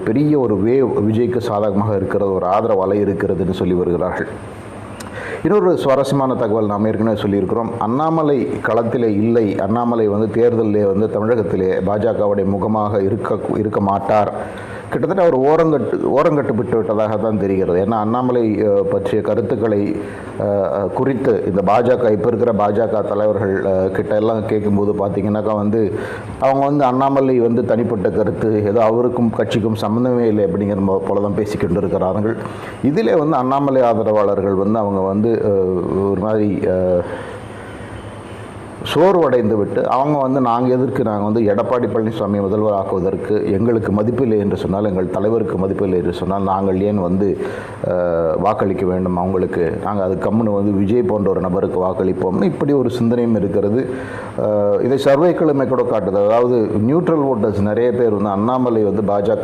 பெரிய ஒரு வேவ் விஜய்க்கு சாதகமாக இருக்கிறது, ஒரு ஆதரவு அலை இருக்கிறதுன்னு சொல்லி வருகிறார்கள். இன்னொரு சுவாரஸ்யமான தகவல் நாம் ஏற்கனவே சொல்லியிருக்கிறோம். அண்ணாமலை களத்திலே இல்லை, அண்ணாமலை தேர்தலிலே தமிழகத்திலே பாஜகவுடைய முகமாக இருக்க மாட்டார், கிட்டத்தட்ட அவர் ஓரங்கட்டுப்பட்டு விட்டதாக தான் தெரிகிறது. ஏன்னா அண்ணாமலை பற்றிய கருத்துக்களை குறித்து இந்த பாஜக இப்போ இருக்கிற பாஜக தலைவர்கள் கிட்ட எல்லாம் கேட்கும்போது பார்த்தீங்கன்னாக்கா அவங்க அண்ணாமலை தனிப்பட்ட கருத்து, ஏதோ அவருக்கும் கட்சிக்கும் சம்மந்தமே இல்லை அப்படிங்கிற போல தான் பேசிக்கிட்டு இருக்கிறார்கள். இதிலே அண்ணாமலை ஆதரவாளர்கள் அவங்க ஒரு மாதிரி சோர்வடைந்து விட்டு அவங்க நாங்கள் எதற்கு, நாங்கள் எடப்பாடி பழனிசாமி முதல்வர் ஆக்குவதற்கு எங்களுக்கு மதிப்பில்லை என்று சொன்னால், எங்கள் தலைவருக்கு மதிப்பில்லை என்று சொன்னால் நாங்கள் ஏன் வாக்களிக்க வேண்டும் அவங்களுக்கு, நாங்கள் அது கம்முன்னு விஜய் போன்ற ஒரு நபருக்கு வாக்களிப்போம்னு இப்படி ஒரு சிந்தனையும் இருக்கிறது. இதை சர்வேக்களுமே கூட காட்டுது. அதாவது நியூட்ரல் ஓட்டர்ஸ் நிறைய பேர் அண்ணாமலை பாஜக